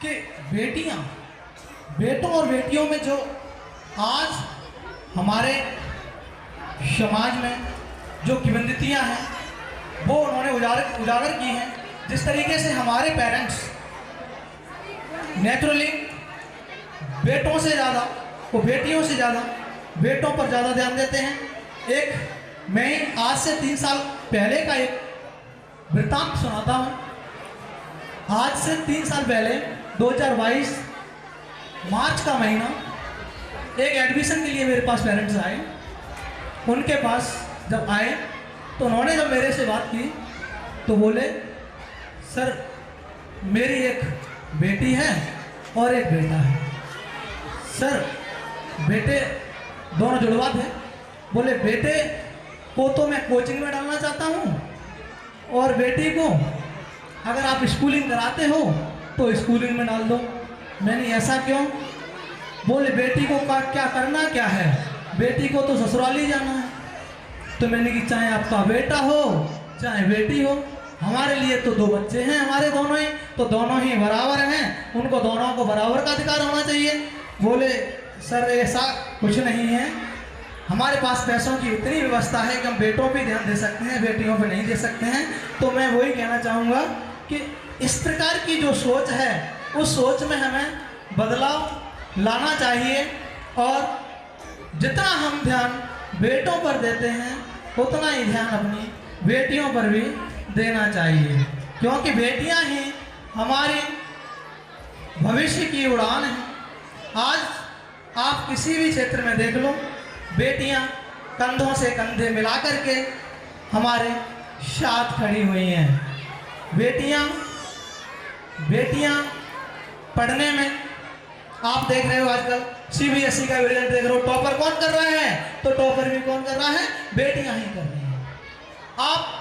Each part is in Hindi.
कि बेटियां, बेटों और बेटियों में जो आज हमारे समाज में जो किंवदंतियां हैं वो उन्होंने उजागर की हैं। जिस तरीके से हमारे पेरेंट्स नेचुरली बेटों से ज़्यादा वो बेटियों से ज़्यादा बेटों पर ज़्यादा ध्यान देते हैं। एक मैं आज से 3 साल पहले का एक वृत्तांत सुनाता हूँ। आज से 3 साल पहले 2022 मार्च का महीना एक एडमिशन के लिए मेरे पास पेरेंट्स आए। उनके पास जब आए तो उन्होंने जब मेरे से बात की तो बोले, सर मेरी एक बेटी है और एक बेटा है। सर बेटे दोनों जुड़वा थे। बोले बेटे को तो मैं कोचिंग में डालना चाहता हूँ और बेटी को अगर आप स्कूलिंग कराते हो तो स्कूलिंग में डाल दो। मैंने ऐसा क्यों? बोले बेटी को क्या करना क्या है, बेटी को तो ससुराल ही जाना है। तो मैंने कि चाहे आपका बेटा हो चाहे बेटी हो, हमारे लिए तो 2 बच्चे हैं हमारे दोनों ही, तो दोनों ही बराबर हैं, उनको दोनों को बराबर का अधिकार होना चाहिए। बोले सर ऐसा कुछ नहीं है, हमारे पास पैसों की इतनी व्यवस्था है कि हम बेटों पे ध्यान दे सकते हैं, बेटियों पे नहीं दे सकते हैं। तो मैं वही कहना चाहूँगा कि इस प्रकार की जो सोच है उस सोच में हमें बदलाव लाना चाहिए और जितना हम ध्यान बेटों पर देते हैं उतना ही ध्यान अपनी बेटियों पर भी देना चाहिए, क्योंकि बेटियां ही हमारी भविष्य की उड़ान है। आज आप किसी भी क्षेत्र में देख लो, बेटियां कंधों से कंधे मिला करके हमारे साथ खड़ी हुई हैं। बेटियां पढ़ने में आप देख रहे हो आजकल सीबीएसई का रिजल्ट देख रहे हो, टॉपर कौन कर रहा है? तो टॉपर भी कौन कर रहा है? बेटियां ही कर रही हैं। आप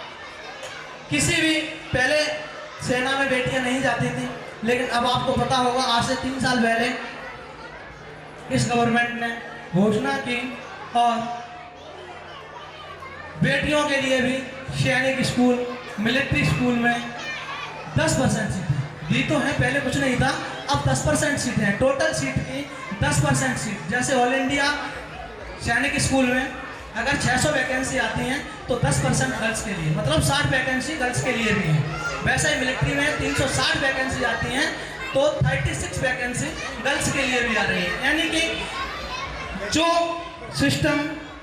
किसी भी पहले सेना में बेटियां नहीं जाती थी, लेकिन अब आपको पता होगा आज से 3 साल पहले इस गवर्नमेंट ने घोषणा की और बेटियों के लिए भी सैनिक स्कूल, मिलिट्री स्कूल में 10% सीटें दी तो है। पहले कुछ नहीं था, अब 10% सीटें हैं। टोटल सीट की 10% सीट। जैसे ऑल इंडिया सैनिक स्कूल में अगर 600 वैकेंसी आती हैं तो 10% गर्ल्स के लिए, मतलब 60 वैकेंसी गर्ल्स के लिए भी है। वैसे ही मिलिट्री में 360 वैकेंसी आती हैं तो 36 वैकेंसी गर्ल्स के लिए भी आ रही है। यानी कि जो सिस्टम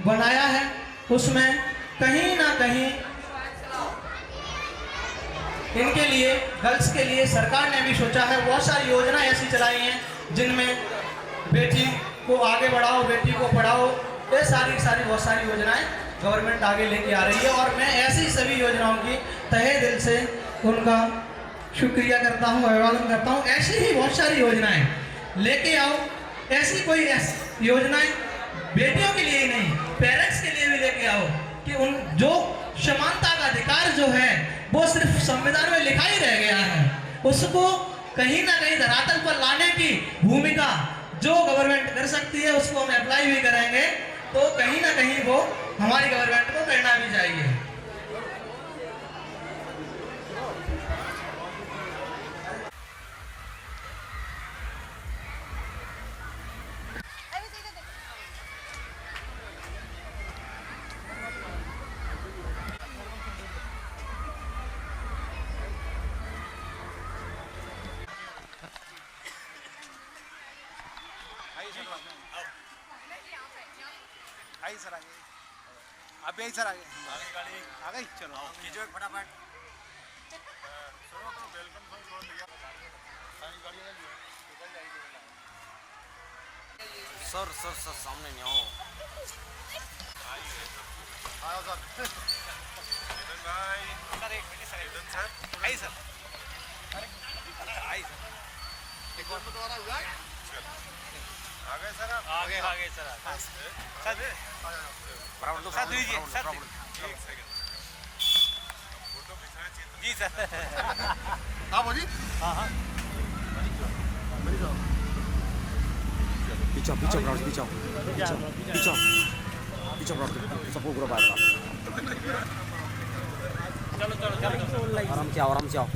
बनाया है उसमें कहीं ना कहीं इनके लिए, गर्ल्स के लिए सरकार ने भी सोचा है। बहुत सारी योजना ऐसी चलाई हैं जिनमें बेटी को आगे बढ़ाओ, बेटी को पढ़ाओ, ये सारी बहुत सारी योजनाएं गवर्नमेंट आगे लेके आ रही है। और मैं ऐसी सभी योजनाओं की तहे दिल से उनका शुक्रिया करता हूँ, अभिवादन करता हूँ। ऐसी ही बहुत सारी योजनाएं लेके आओ। ऐसी कोई योजनाएं बेटियों के लिए ही नहीं, पेरेंट्स के लिए भी लेके आओ कि उन जो समानता का अधिकार जो है वो सिर्फ संविधान में लिखा ही रह गया है, उसको कहीं ना कहीं धरातल पर लाने की भूमिका जो गवर्नमेंट कर सकती है उसको हम अप्लाई भी करेंगे। तो कहीं ना कहीं वो हमारी गवर्नमेंट को करना भी चाहिए। आई सर आगे, आप यही सर आगे गाड़ी आ गई। चलो खींचो फटाफट। सर सर सर सामने नहीं आओ। आओ सर। भाई सर एक मिनट सर। आई सर। अरे आई सर। एक बार दोबारा हुआ। आ गए सर, आ गए सर। सर बराबर साथ दीजिए सर। एक सेकंड फोटो खिंचाना चाहिए जी सर। हाँ बोलिए। हाँ हाँ पीछा पीछा ब्राउज पीछा पीछा पीछा ब्राउज सबको ग्रुप आएगा। चलो चलो चलो आराम से आओ आराम से आओ।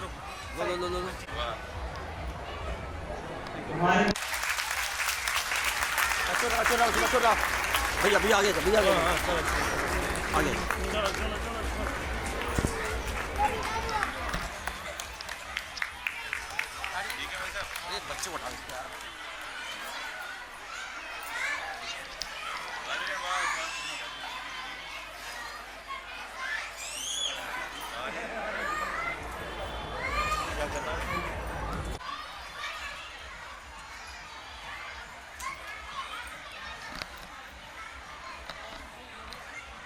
लो हमारे छोड़ भैया आगे आगे ठीक है भाई साहब, बच्चे को उठा दो अरे वाह क्या करना है?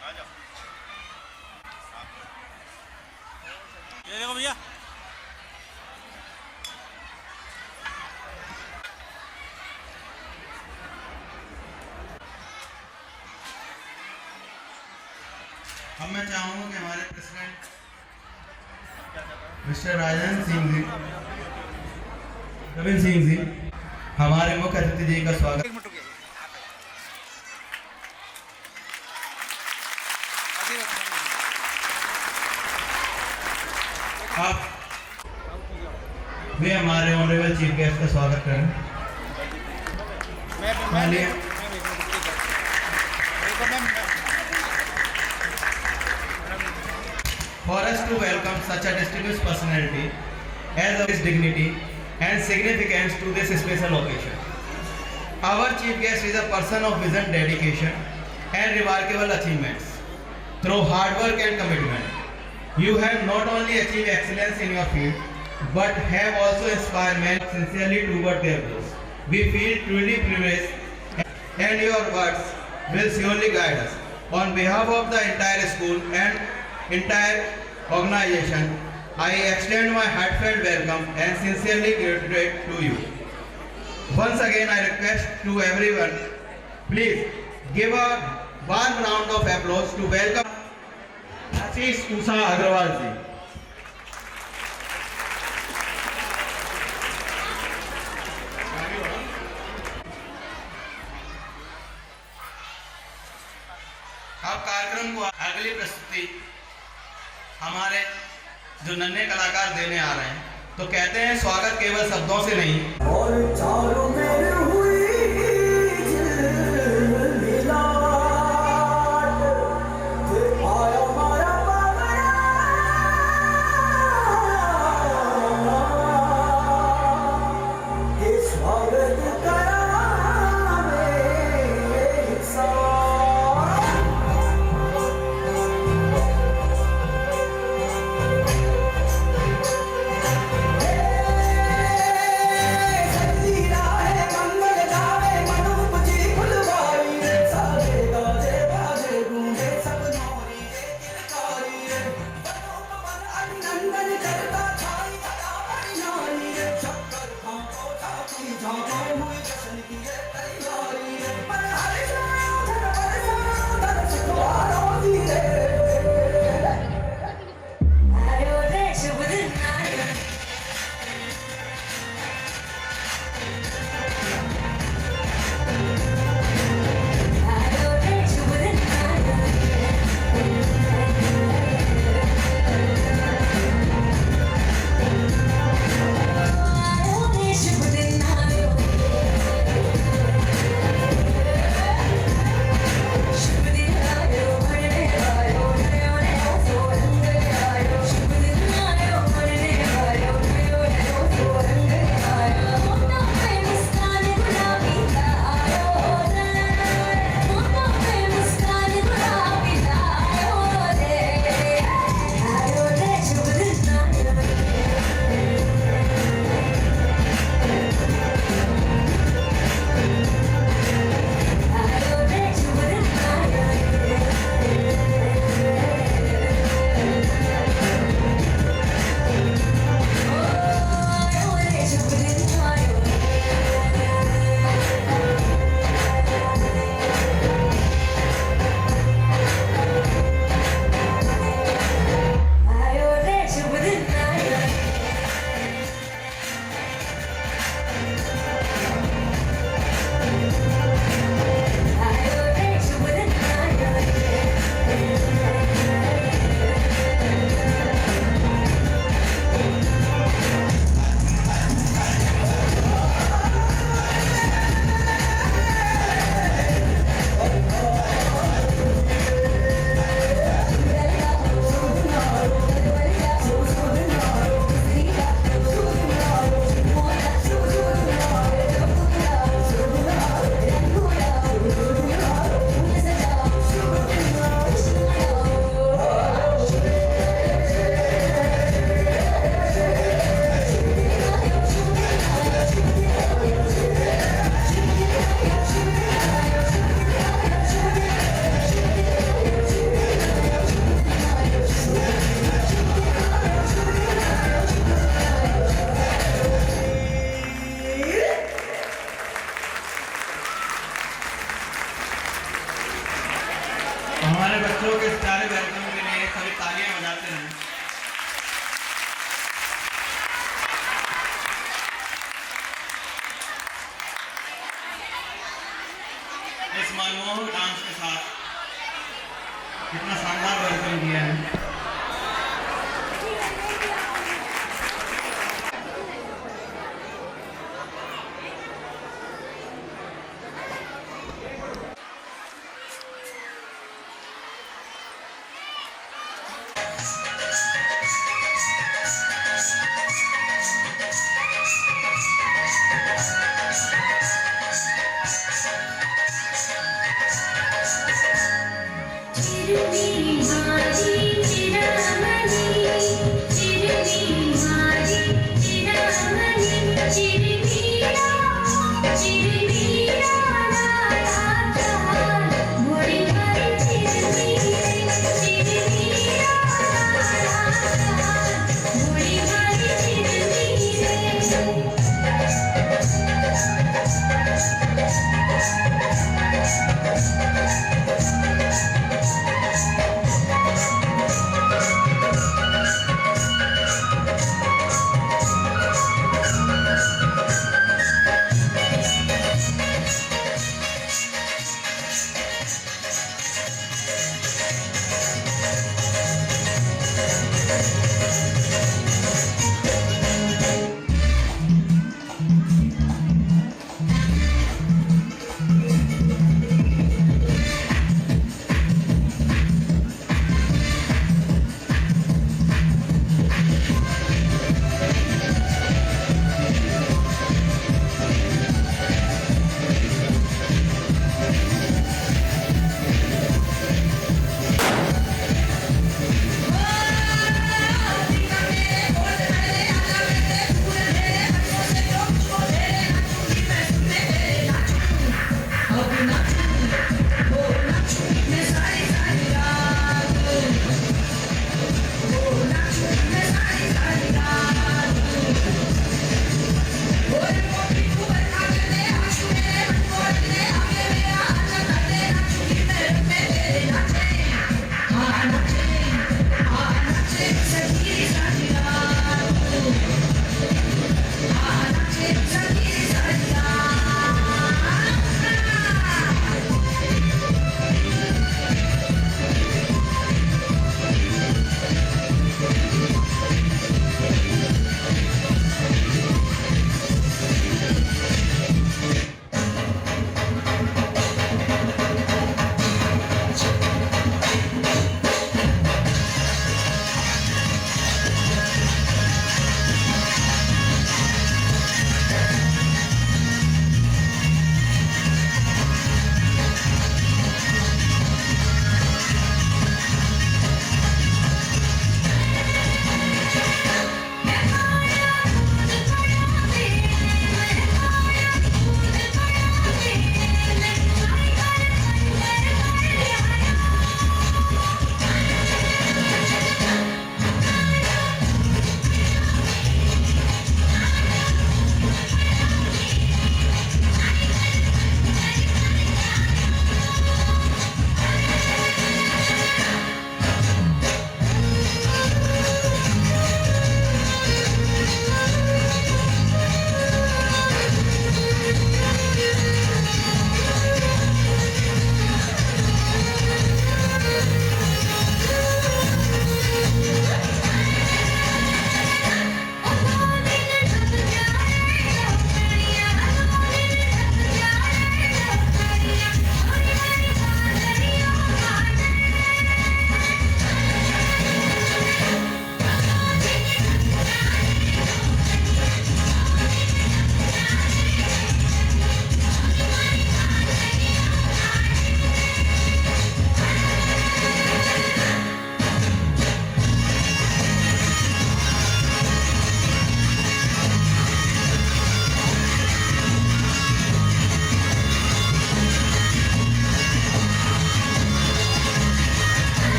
आ जाओ ये देखो भैया अब मैं चाहूंगा कि हमारे प्रेसिडेंट मिस्टर राजन सिंह जी, रविंद्र सिंह जी, हमारे मुख्य अतिथि जी का स्वागत। आप वे हमारे ऑनरेबल चीफ गेस्ट का स्वागत करें। For us to welcome such a distinguished personality as of his dignity and significance to this special occasion. Our chief guest is a person of vision, dedication and remarkable achievements. Through hard work and commitment, you have not only achieved excellence in your field, but have also inspired men sincerely toward their goals. We feel truly privileged and your words will surely guide us. On behalf of the entire school and entire organization, I extend my heartfelt welcome and sincerely gratitude to you. Once again, I request to everyone, please give a warm round of applause to welcome Ashish Usha Agrawal ji. अब कार्यक्रम को अगली प्रस्तुति हमारे जो नन्हे कलाकार देने आ रहे हैं, तो कहते हैं स्वागत केवल शब्दों से नहीं और चारों में हुई झिलमिलाहट, आया मारा बाबरा, ये स्वागत करा मेरे साथ। इस मनमोहक डांस के साथ कितना शानदार वेलकम किया है। चिरनी बाजी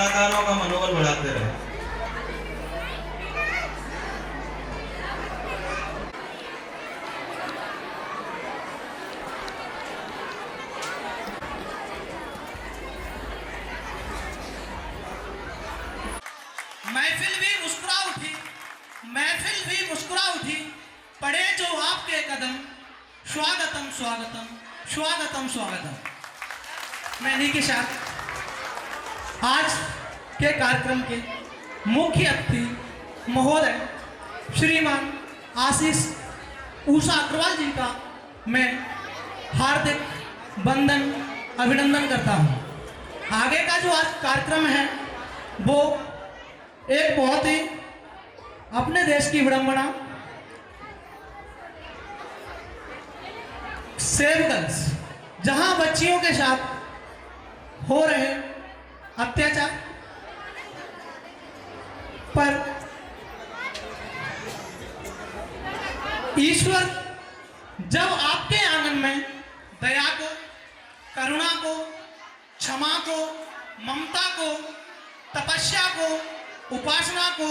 कलाकारों का मनोबल बढ़ाते रहें। महफिल भी मुस्कुरा उठी, महफिल भी मुस्कुरा उठी, पड़े जो आपके कदम, स्वागतम स्वागतम स्वागतम स्वागतम। मैं इन्हीं के साथ आज के कार्यक्रम के मुख्य अतिथि महोदय श्रीमान आशीष उषा अग्रवाल जी का मैं हार्दिक वंदन अभिनंदन करता हूँ। आगे का जो आज कार्यक्रम है वो एक बहुत ही अपने देश की विडंबना, सेव गर्ल्स, जहां बच्चियों के साथ हो रहे अत्याचार पर ईश्वर जब आपके आंगन में दया को, करुणा को, क्षमा को, ममता को, तपस्या को, उपासना को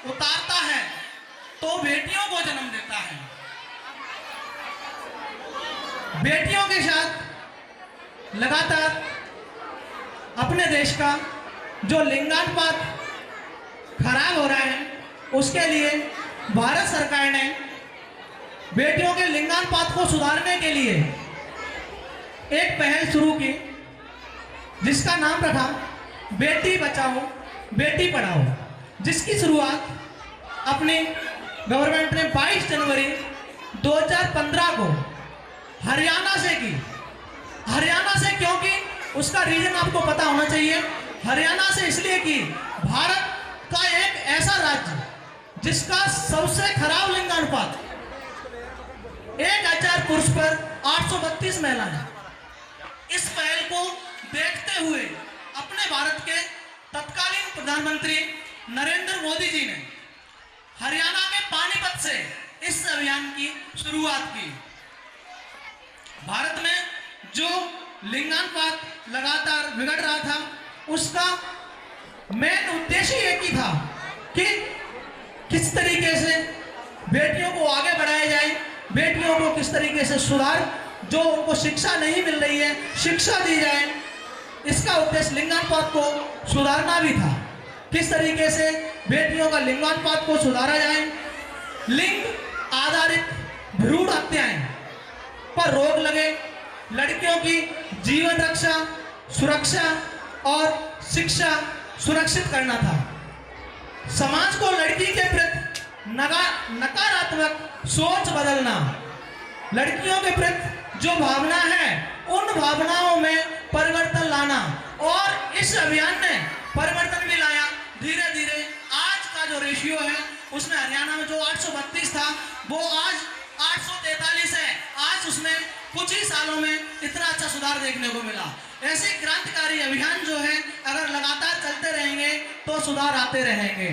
उतारता है तो बेटियों को जन्म देता है। बेटियों के साथ लगातार अपने देश का जो लिंगानुपात खराब हो रहा है उसके लिए भारत सरकार ने बेटियों के लिंगानुपात को सुधारने के लिए एक पहल शुरू की जिसका नाम रखा बेटी बचाओ बेटी पढ़ाओ, जिसकी शुरुआत अपनी गवर्नमेंट ने 22 जनवरी 2015 को हरियाणा से की। हरियाणा से क्योंकि उसका रीजन आपको पता होना चाहिए। हरियाणा से इसलिए कि भारत का एक ऐसा राज्य जिसका सबसे खराब लिंगानुपात 1000 पुरुष पर 832 महिलाएं। इस पहल को देखते हुए अपने भारत के तत्कालीन प्रधानमंत्री नरेंद्र मोदी जी ने हरियाणा के पानीपत से इस अभियान की शुरुआत की। भारत में जो लिंगानुपात लगातार बिगड़ रहा था उसका मेन उद्देश्य एक ही था कि किस तरीके से बेटियों को आगे बढ़ाया जाए, बेटियों को किस तरीके से सुधार, जो उनको शिक्षा नहीं मिल रही है शिक्षा दी जाए। इसका उद्देश्य लिंगानुपात को सुधारना भी था। किस तरीके से बेटियों का लिंगानुपात को सुधारा जाए, लिंग आधारित भ्रूण हत्याएं पर रोक लगे, लड़कियों की जीवन रक्षा, सुरक्षा और शिक्षा सुरक्षित करना था। समाज को लड़की के प्रति नकारात्मक सोच बदलना, लड़कियों के प्रति जो भावना है उन भावनाओं में परिवर्तन लाना, और इस अभियान ने परिवर्तन भी लाया। धीरे धीरे आज का जो रेशियो है उसमें हरियाणा में जो 832 था वो आज 843 है। आज उसमें कुछ ही सालों में इतना अच्छा सुधार देखने को मिला। ऐसे क्रांतिकारी अभियान जो है अगर लगातार चलते रहेंगे तो सुधार आते रहेंगे।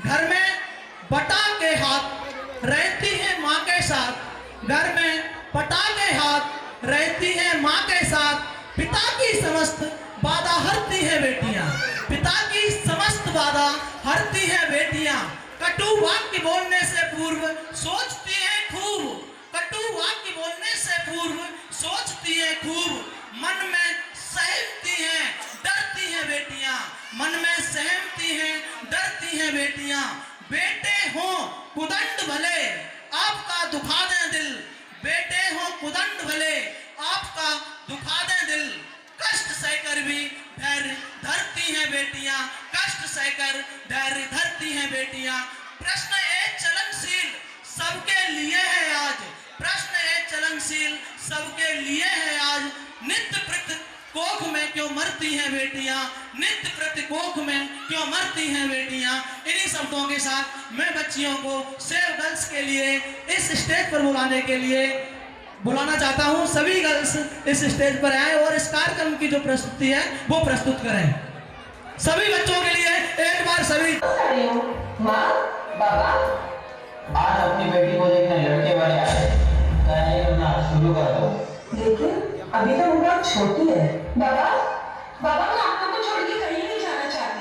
घर में बटा के हाथ रहती है माँ के साथ, घर में पटा के हाथ रहती है माँ के साथ, पिता की समस्त बाधा हरती है बेटियां, पिता की समस्त बाधा हरती है बेटियां। कटु वाक्य बोलने से पूर्व सोचती है खूब, कटु वाक्य बोलने से पूर्व सोचती है खूब, मन में सहमती है डरती है बेटियां, मन में सहमती है डरती है बेटियां। बेटे हो कुदंड भले आपका दुखा दे दिल, बेटे हो कुदंड भले आपका दुखा दे दिल, कष्ट सहकर भी धैर्य धरती हैं बेटियां, कष्ट सहकर धैर्य धरती हैं बेटियां। प्रश्न एक चलनशील सबके लिए है आज, प्रश्न एक चलनशील सबके लिए है आज, नित्य प्रति कोख में क्यों मरती हैं बेटियां, नित्य प्रति कोख में क्यों मरती हैं बेटियां। इन्हीं शब्दों के साथ मैं बच्चियों को सेव गर्ल्स के लिए इस स्टेज पर बुलाने के लिए बुलाना चाहता हूं। सभी गर्ल्स इस स्टेज पर आए और इस कार्यक्रम की जो प्रस्तुति है वो प्रस्तुत करें। सभी बच्चों के लिए एक बार सभी। माँ, बाबा, आज अपनी बेटी को देखने लड़के वाले आए, तैयारी करना शुरू कर दो। देखिए अभी तो वो बहुत छोटी है। बाबा, बाबा मैं आपको तो छोड़ के कहीं नहीं जाना चाहती।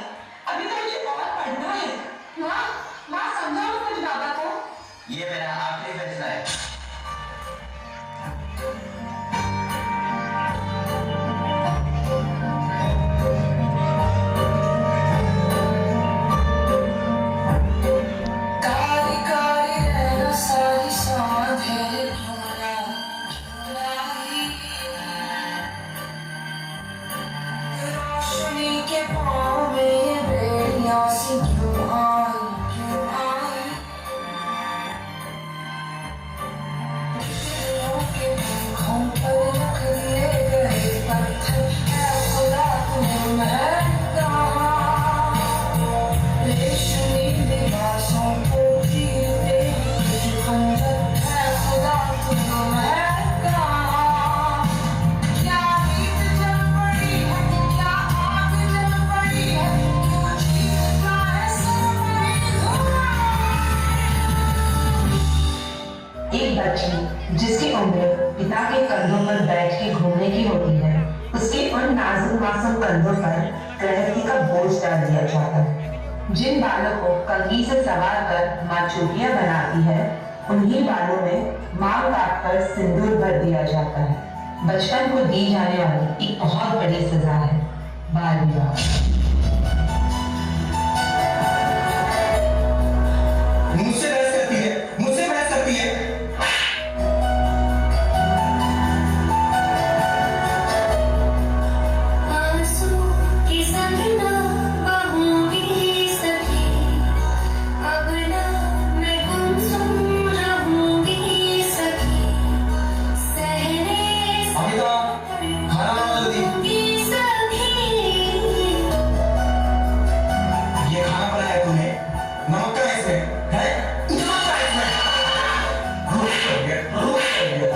पाँव में ये बेड़ियाँ सी क्यों आई, क्यों आई? दिलों के पंखों पर रख दिए गए पत्थर है खुदा तुम्हें महका। रेशमी लिबासों को चीरते कुछ खंजर है खुदा तुम्हें महका। क्या रीत जल पड़ी है, क्या आग जल पड़ी है, क्यों चीरता है समय धुआं? एक बच्ची जिसकी उम्र पिता के कंधों पर बैठ के घूमने की होती है, उसके उन नाजुक मासूम कंधों पर गृहस्थी का बोझ डाल दिया जाता है। जिन बालों को कंघी से सवार कर माँ चूड़ियां बनाती है, उन्हीं बालों में मांग काट कर सिंदूर भर दिया जाता है। बचपन को दी जाने वाली एक बहुत बड़ी सजा है बाल विवाह। मुझसे बहस करती है, मुझसे बहस करती है। आंसू की संग ना बहूंगी सखी, अब ना मैं गुमसुम रहूंगी सखी। सहने अमिता, खाना बनाओ जल्दी। रहूंगी सखी। ये खाना बनाया तूने, नमक का है इसमें, है? नमक का है इसमें। रोज कर दिया, रोज कर दिया।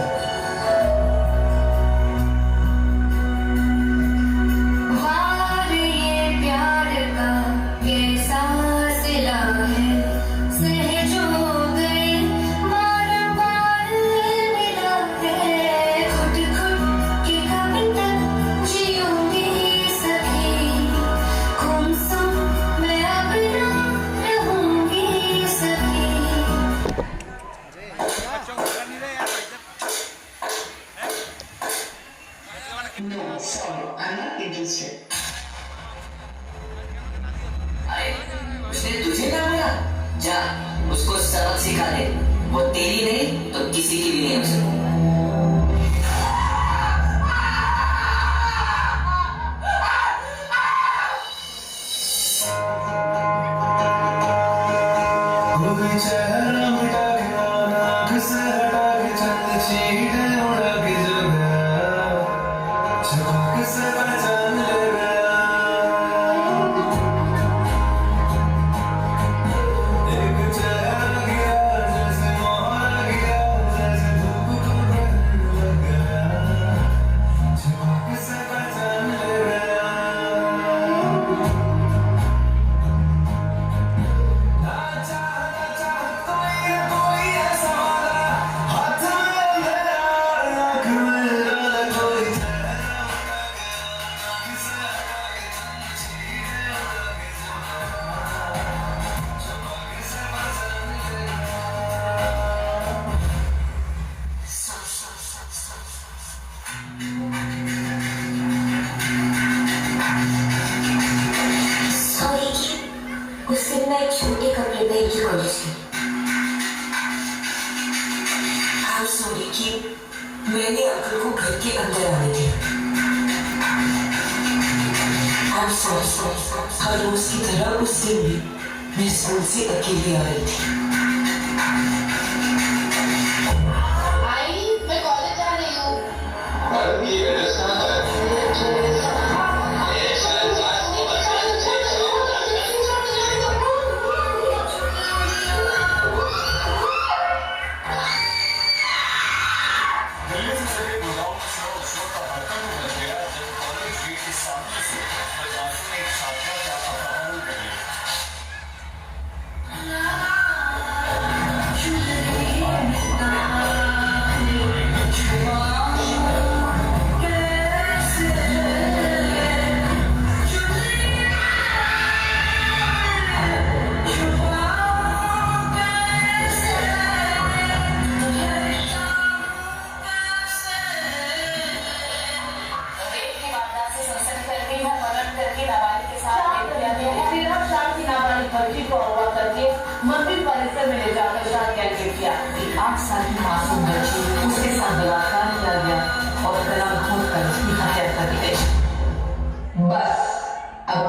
वार ये प्यार का कैसा सिला है, सहजो गए बार बार मिला है। खुद खुद के कब तक जीऊंगी सखी, गुमसुम मैं अब ना रहूंगी सखी। No, sorry, I'm not interested. अरे उसने तुझे क्या बोला? जा उसको सबक सिखा दे। वो तेरी नहीं तो किसी की भी नहीं हो सकती। कोई चेहरा मिटा के और आँख से हटा के चंद चीटे उड़ा के जो गया, झपक से पहचान ले गया। एक चेहरा गया जैसे मोहरा गया, जैसे धूप को ढूंढने लग गया, झपक से पहचान ले गया। ना चाहता कोई ऐसा वाला, हाथ में मेरा आँख में डाला कोई चेहरा उड़ा गया, आँख से हटा के चंद चीटे उड़ा के जो गया, झपक से पहचान ले सॉरी कि उस दिन मैं छोटे कपड़े पहन के कॉलेज गई। आई एम सॉरी कि मैंने अंकल को घर के अंदर आने दिया। आई एम सॉरी हर रोज की तरह उस दिन भी मैं स्कूल से अकेले आ रही थी। आई, मैं कॉलेज जा रही हूँ। बच्ची को अगवा करके मंदिर परिसर में ले जाकर शादी कैंसिल किया। 8 साल की मासूम बच्ची उसके साथ बलात्कार किया गया और गला घोट कर उसकी हत्या कर दी गई। बस अब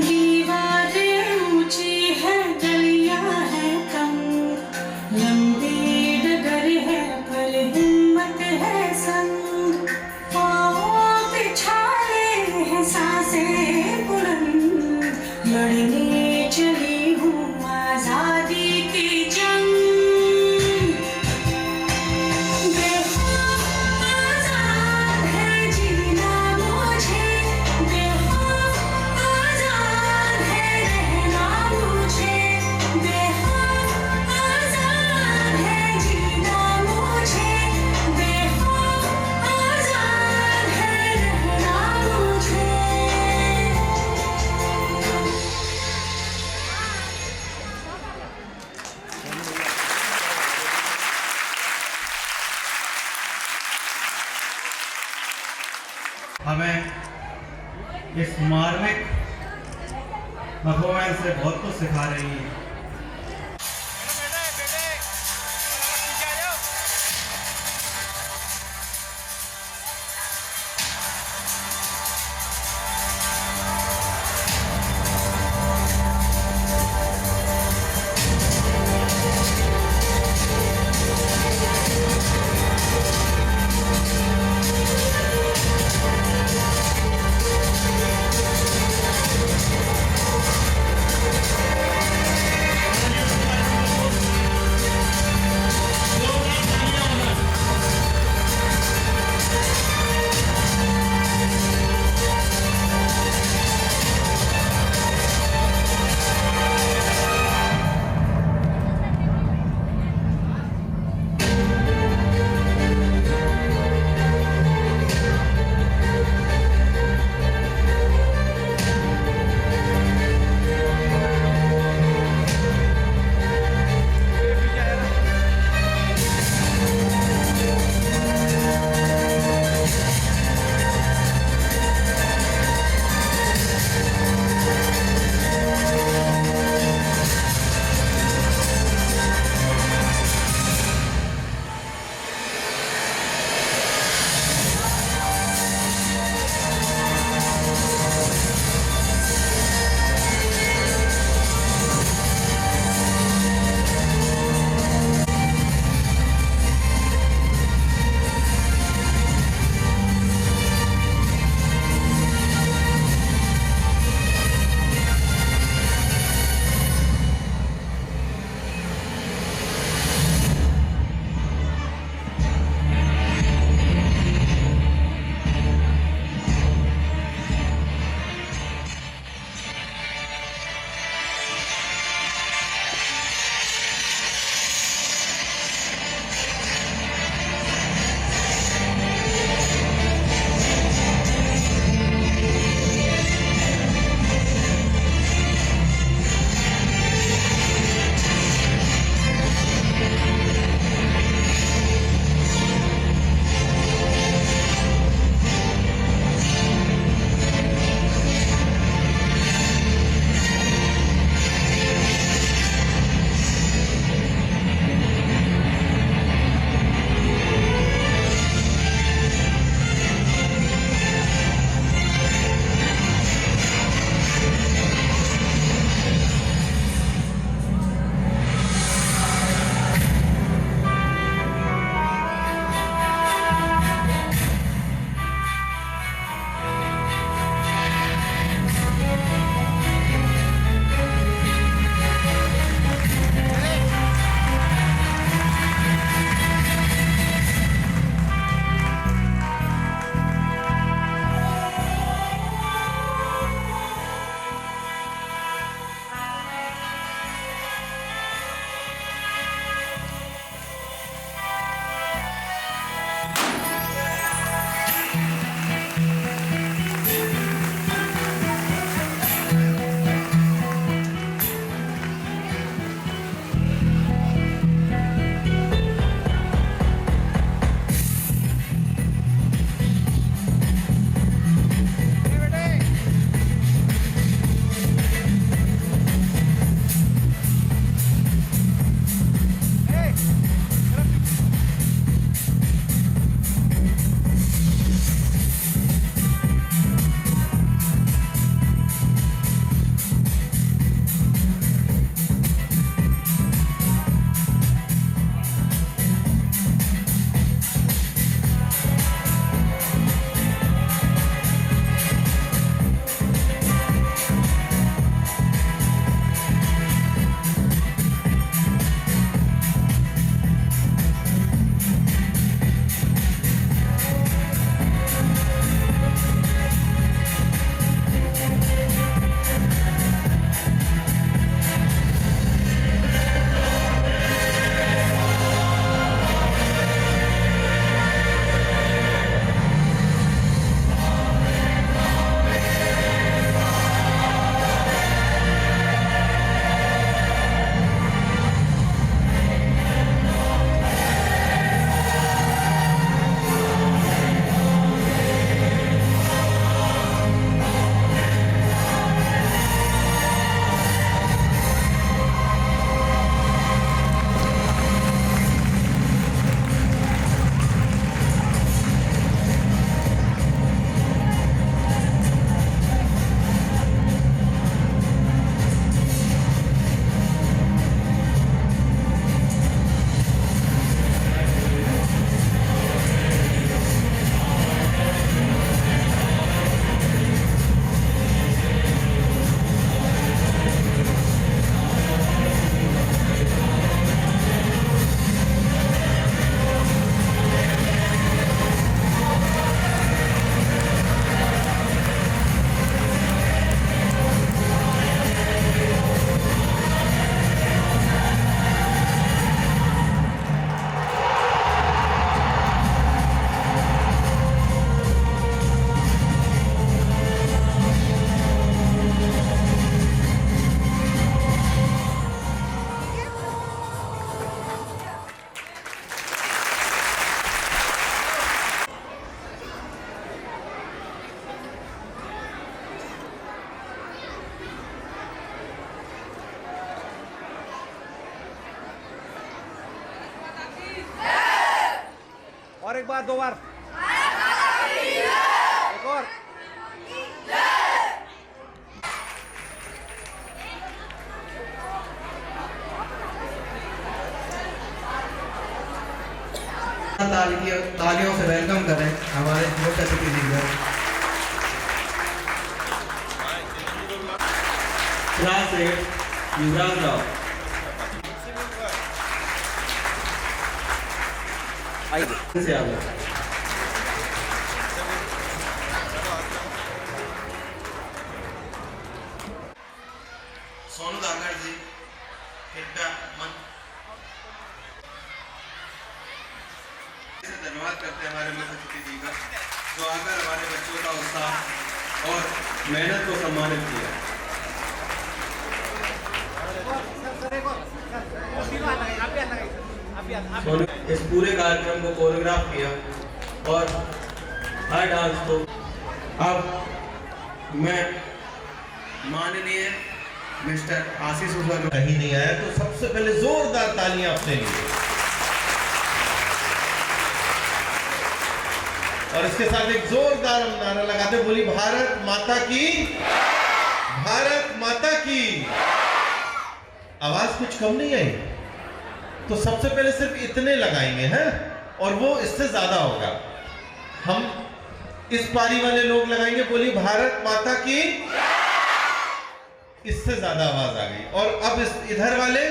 दीवारें ऊंची है, गलियां है कम, लंबी डगर है पर हिम्मत है संग, पाँव पे छाले हैं सांसें बुलंद, लड़ने चली हूँ आजादी की जंग। बेखौफ आजाद है जीना मुझे, बेखौफ आजाद है रहना मुझे, बेखौफ आजाद है जीना मुझे, बेखौफ आजाद है रहना मुझे। हमें इस मार्मिक परफॉर्मेंस से बहुत कुछ सिखा रही है। बार 2 बार एक और तालियों से वेलकम करें हमारे मुख्य अतिथि जी को। क्लास 8 युवराज राव। से आ गए। सोनू दाकर जी कृपया मन धन्यवाद करते हैं हमारे मुख्य अतिथि जी का जो आकर हमारे बच्चों का उत्साह और मेहनत को सम्मानित किया। इस पूरे कार्यक्रम को कोरियोग्राफ किया और हर डांस को अब मैं माननीय मिस्टर आशीष उर्वर कहीं नहीं आया तो सबसे पहले जोरदार तालियां अपने लिए और इसके साथ एक जोरदार नारा लगाते बोली भारत माता की, भारत माता की। आवाज कुछ कम नहीं आई तो सबसे पहले सिर्फ इतने लगाएंगे हैं और वो इससे ज्यादा होगा। हम इस पारी वाले लोग लगाएंगे बोली भारत माता की, इससे ज्यादा आवाज आ गई। और अब इस इधर वाले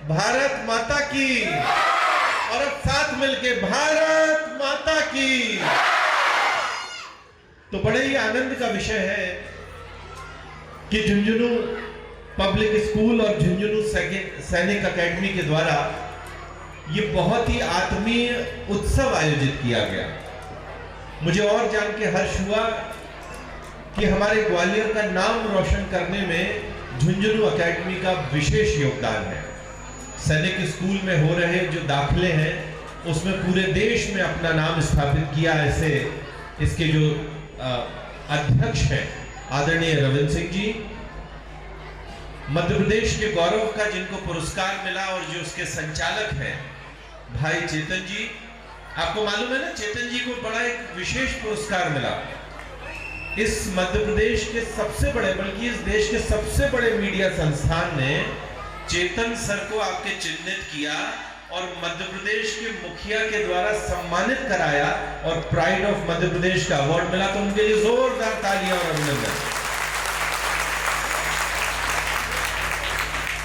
भारत माता की और अब साथ मिलके भारत माता की। तो बड़े ही आनंद का विषय है कि झुंझुनू पब्लिक स्कूल और झुंझुनू सैनिक अकेडमी के द्वारा ये बहुत ही आत्मीय उत्सव आयोजित किया गया। मुझे और जान के हर्ष हुआ कि हमारे ग्वालियर का नाम रोशन करने में झुंझुनू अकेडमी का विशेष योगदान है। सैनिक स्कूल में हो रहे जो दाखिले हैं उसमें पूरे देश में अपना नाम स्थापित किया। ऐसे इसके जो अध्यक्ष हैं आदरणीय रविंद्र सिंह जी, मध्य प्रदेश के गौरव का जिनको पुरस्कार मिला और जो उसके संचालक हैं भाई चेतन जी, आपको मालूम है ना चेतन जी को बड़ा एक विशेष पुरस्कार मिला। इस मध्य प्रदेश के सबसे बड़े बल्कि इस देश के सबसे बड़े मीडिया संस्थान ने चेतन सर को आपके चिन्हित किया और मध्य प्रदेश के मुखिया के द्वारा सम्मानित कराया और प्राइड ऑफ मध्य प्रदेश का अवार्ड मिला। तो उनके लिए जोरदार तालियां और अभिनंदन।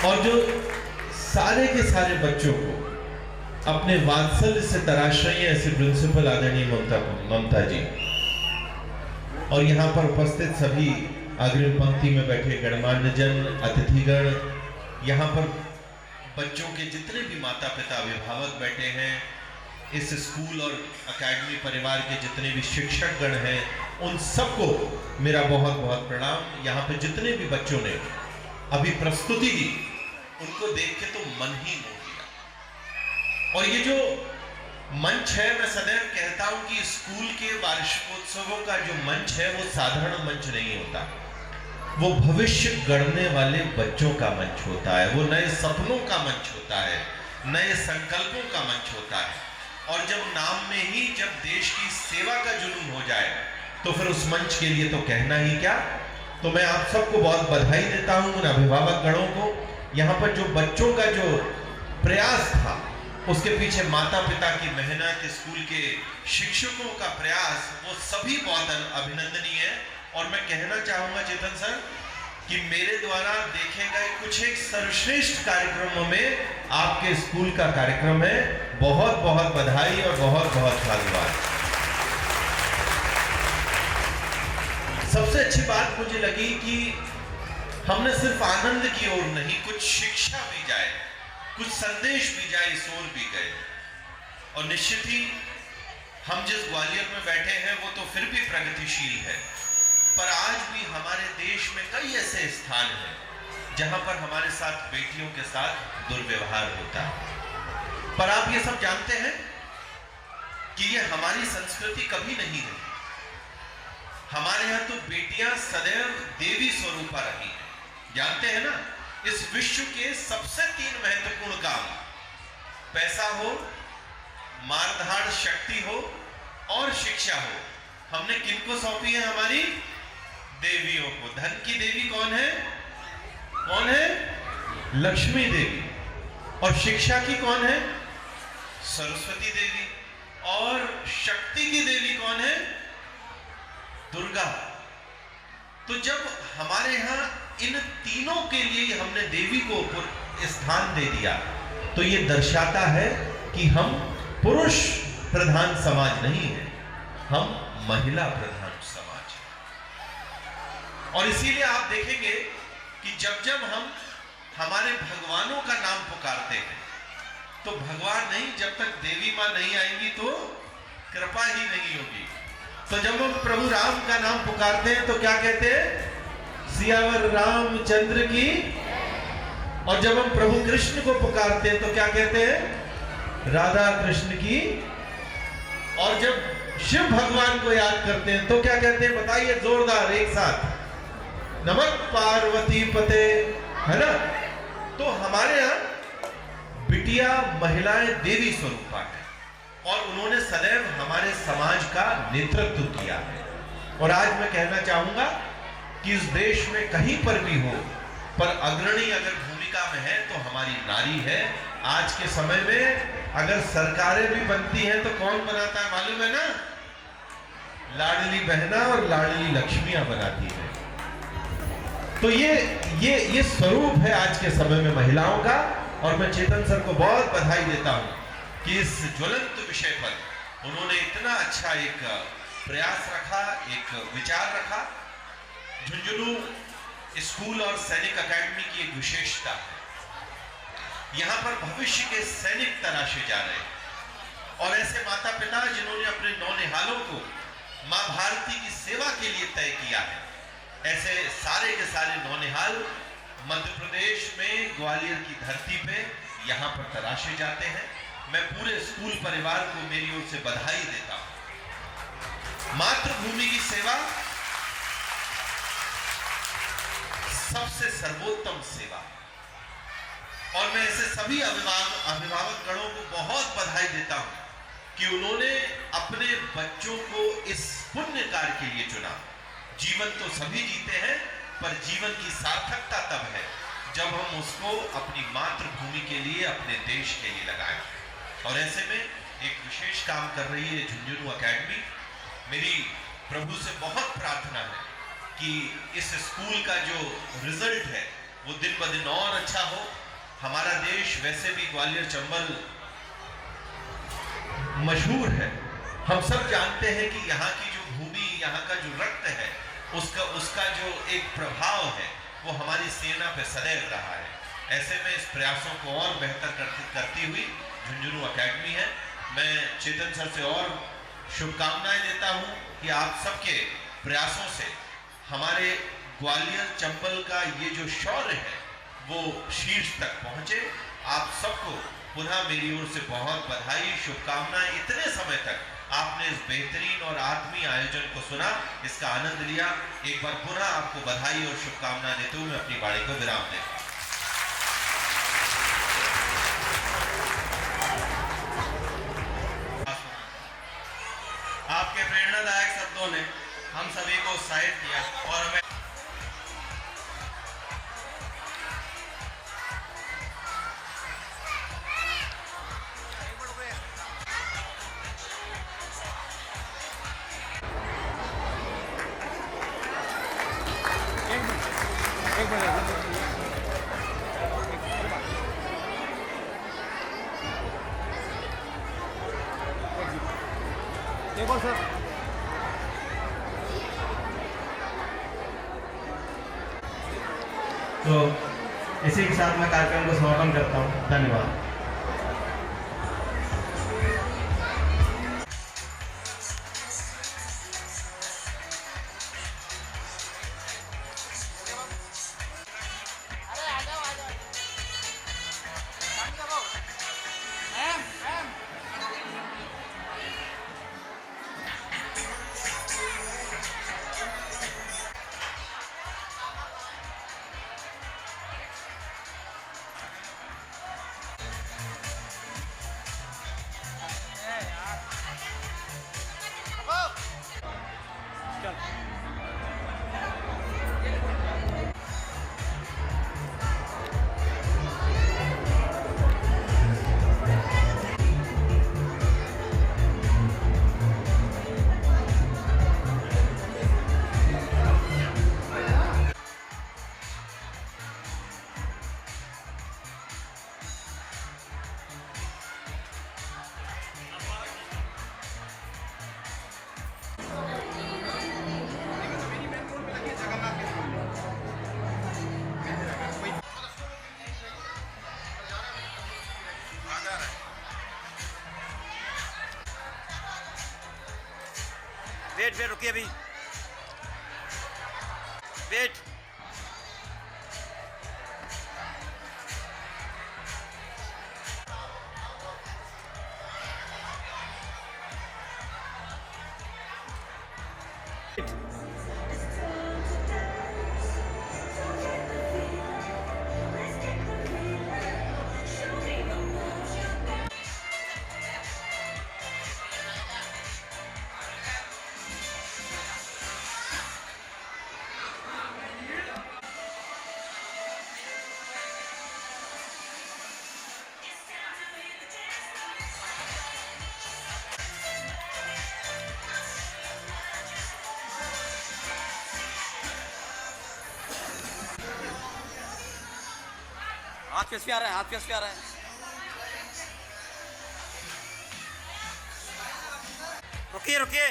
और जो सारे के सारे बच्चों को अपने वात्सल्य से तराश रही है ऐसे प्रिंसिपल आदरणीय ममता जी और यहाँ पर उपस्थित सभी अग्रिम पंक्ति में बैठे गणमान्य जन, अतिथिगण, यहाँ पर बच्चों के जितने भी माता पिता अभिभावक बैठे हैं, इस स्कूल और अकेडमी परिवार के जितने भी शिक्षक गण हैं, उन सबको मेरा बहुत बहुत प्रणाम। यहाँ पे जितने भी बच्चों ने अभी प्रस्तुति दी उनको देख के तो मन ही मोह गया। और ये जो मंच है, मैं सदैव कहता हूं कि स्कूल के वार्षिकोत्सवों का जो मंच है वो साधारण मंच नहीं होता, वो भविष्य गढ़ने वाले बच्चों का मंच होता है, वो नए सपनों का मंच होता है, नए संकल्पों का मंच होता है। और जब नाम में ही जब देश की सेवा का जुनून हो जाए तो फिर उस मंच के लिए तो कहना ही क्या। तो मैं आप सबको बहुत बधाई देता हूं, उन अभिभावक गणों को। यहाँ पर जो बच्चों का जो प्रयास था उसके पीछे माता पिता की मेहनत, स्कूल के शिक्षकों का प्रयास, वो सभी बहुत अभिनंदनीय है। और मैं कहना चाहूंगा चेतन सर कि मेरे द्वारा देखे गए कुछ एक सर्वश्रेष्ठ कार्यक्रमों में आपके स्कूल का कार्यक्रम है। बहुत बहुत बधाई और बहुत बहुत धन्यवाद। सबसे अच्छी बात मुझे लगी कि हमने सिर्फ आनंद की ओर नहीं, कुछ शिक्षा भी जाए, कुछ संदेश भी जाए, इस ओर भी गए। और निश्चित ही हम जिस ग्वालियर में बैठे हैं वो तो फिर भी प्रगतिशील है, पर आज भी हमारे देश में कई ऐसे स्थान हैं जहां पर हमारे साथ बेटियों के साथ दुर्व्यवहार होता है। पर आप ये सब जानते हैं कि ये हमारी संस्कृति कभी नहीं रही। हमारे यहाँ तो बेटियां सदैव देवी स्वरूपा रही हैं। जानते हैं ना, इस विश्व के सबसे 3 महत्वपूर्ण काम, पैसा हो, मारधाड़ शक्ति हो और शिक्षा हो, हमने किनको सौंपी है? हमारी देवियों को। धन की देवी कौन है? कौन है? लक्ष्मी देवी। और शिक्षा की कौन है? सरस्वती देवी। और शक्ति की देवी कौन है? दुर्गा। तो जब हमारे यहां इन तीनों के लिए हमने देवी को स्थान दे दिया, तो ये दर्शाता है कि हम पुरुष प्रधान समाज नहीं है, हम महिला प्रधान समाज है। और इसीलिए आप देखेंगे कि जब जब हम हमारे भगवानों का नाम पुकारते हैं, तो भगवान नहीं, जब तक देवी मां नहीं आएंगी तो कृपा ही नहीं होगी। तो जब हम प्रभु राम का नाम पुकारते हैं तो क्या कहते हैं? सियावर रामचंद्र की। और जब हम प्रभु कृष्ण को पुकारते हैं तो क्या कहते हैं? राधा कृष्ण की। और जब शिव भगवान को याद करते हैं तो क्या कहते हैं? बताइए जोरदार एक साथ, नमः पार्वती पते, है ना? तो हमारे यहां बिटिया महिलाएं देवी स्वरूपा है, और उन्होंने सदैव हमारे समाज का नेतृत्व किया है। और आज मैं कहना चाहूंगा कि इस देश में कहीं पर भी हो, पर अग्रणी अगर भूमिका में है तो हमारी नारी है। आज के समय में अगर सरकारें भी बनती हैं तो कौन बनाता है मालूम है ना? लाडली बहना और लाडली लक्ष्मियां बनाती है। तो ये स्वरूप है आज के समय में महिलाओं का। और मैं चेतन सर को बहुत बधाई देता हूं कि इस ज्वलंत विषय पर उन्होंने इतना अच्छा एक प्रयास रखा, एक विचार रखा। झुंझुनू स्कूल और सैनिक अकेडमी की एक विशेषता है, यहां पर भविष्य के सैनिक तराशे जा रहे हैं। और ऐसे माता पिता जिन्होंने अपने नौनिहालों को मां भारती की सेवा के लिए तय किया है, ऐसे सारे के सारे नौनिहाल मध्य प्रदेश में ग्वालियर की धरती पे यहां पर तराशे जाते हैं। मैं पूरे स्कूल परिवार को मेरी ओर से बधाई देता हूं। मातृभूमि की सेवा सबसे सर्वोत्तम सेवा। और मैं ऐसे सभी अभिभावक गणों को बहुत बधाई देता हूं कि उन्होंने अपने बच्चों को इस पुण्य कार्य के लिए चुना। जीवन तो सभी जीते हैं, पर जीवन की सार्थकता तब है जब हम उसको अपनी मातृभूमि के लिए, अपने देश के लिए लगाएं। और ऐसे में एक विशेष काम कर रही है झुंझुनू अकेडमी। मेरी प्रभु से बहुत प्रार्थना है कि इस स्कूल का जो रिजल्ट है वो दिन ब दिन और अच्छा हो। हमारा देश वैसे भी ग्वालियर चंबल मशहूर है, हम सब जानते हैं कि यहाँ की जो भूमि, यहाँ का जो रक्त है, उसका जो एक प्रभाव है वो हमारी सेना पे सदैव रहा है। ऐसे में इस प्रयासों को और बेहतर करती हुई झुंझुनू अकेडमी है। मैं चेतन सर से और शुभकामनाएं देता हूं कि आप सबके प्रयासों से हमारे ग्वालियर चंबल का ये जो शौर्य है वो शीर्ष तक पहुंचे। आप सबको पुनः मेरी ओर से बहुत बधाई, शुभकामनाएं। इतने समय तक आपने इस बेहतरीन और आत्मीय आयोजन को सुना, इसका आनंद लिया। एक बार पुनः आपको बधाई और शुभकामनाएं देते हुए मैं अपनी वाणी को विराम देता हूं। आपके प्रेरणादायक शब्दों ने हम सभी को उत्साहित किया और हमें तो इसी के साथ मैं कार्यक्रम को समापन करता हूँ। धन्यवाद। वेट वेट रुकिए अभी वेट हाथ फेस पे आ रहा है, हाथ फेस पे आ रहा है। रुकिए रुकिए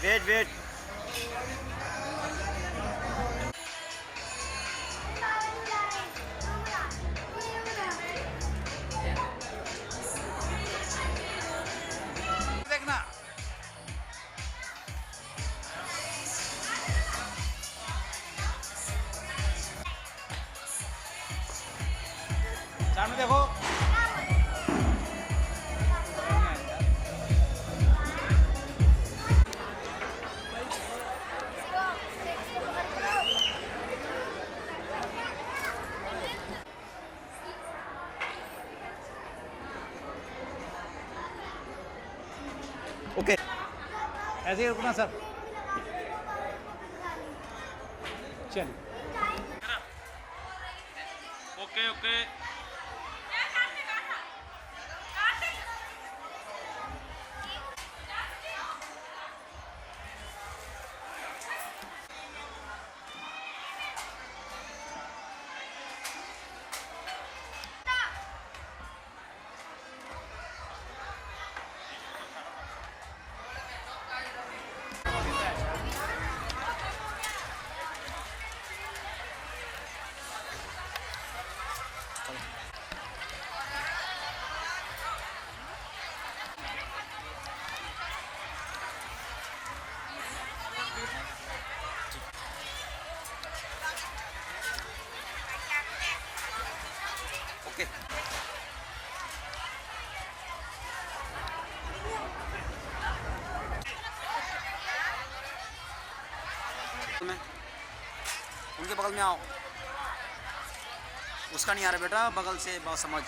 वेट वेट देखना सामने देखो ओके ऐसे ही रुकना सर चलिए ओके ओके ओके उनके बगल में आओ उसका नहीं आ रहा बेटा बगल से बहुत समझ